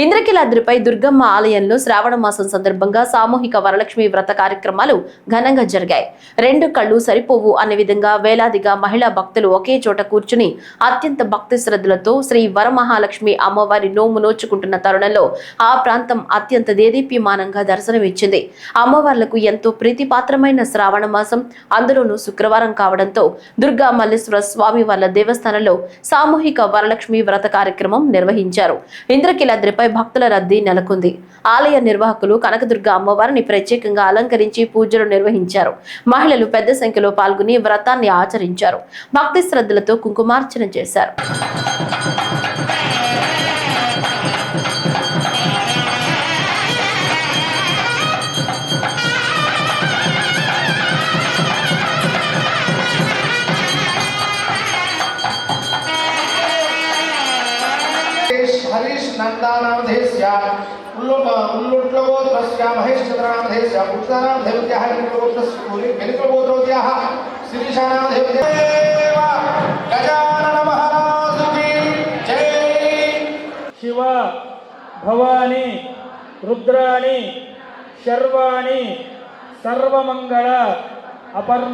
ఇంద్రకీలాద్రిపై దుర్గమ్మ ఆలయంలో శ్రావణ మాసం సందర్భంగా సామూహిక వరలక్ష్మి వ్రత కార్యక్రమాలు ఘనంగా జరిగాయి. రెండు కళ్ళు సరిపోవు అనే విధంగా వేలాదిగా మహిళా భక్తులు ఒకే చోట కూర్చుని అత్యంత భక్తి శ్రద్ధలతో శ్రీ వరమహాలక్ష్మి అమ్మవారి నోము నోచుకుంటున్న తరుణంలో ఆ ప్రాంతం అత్యంత దేదీప్యమానంగా దర్శనమిచ్చింది. అమ్మవార్లకు ఎంతో ప్రీతిపాత్రమైన శ్రావణ మాసం, అందులోనూ శుక్రవారం కావడంతో దుర్గా మల్లేశ్వర స్వామి వార్ల దేవస్థానంలో సామూహిక వరలక్ష్మి వ్రత కార్యక్రమం నిర్వహించారు. ఇంద్రకీలాద్రిపై భక్తుల రద్దీ నెలకొంది. ఆలయ నిర్వాహకులు కనకదుర్గ అమ్మవారిని ప్రత్యేకంగా అలంకరించి పూజలు నిర్వహించారు. మహిళలు పెద్ద సంఖ్యలో పాల్గొని వ్రతాన్ని ఆచరించారు. భక్తి శ్రద్ధలతో కుంకుమార్చన చేశారు. हरीश नंदानामधेस्य उल्लुट्लगोत्रस्य महेशचंद्रनामधेस्य पुत्रनामधेवत्याः वेणुकुलगोत्रोत्याः श्रीशानामधेवत्याः गजानन महाराज की जय। शिव भवानी रुद्राणी शर्वाणी सर्वमंगल अपर्णा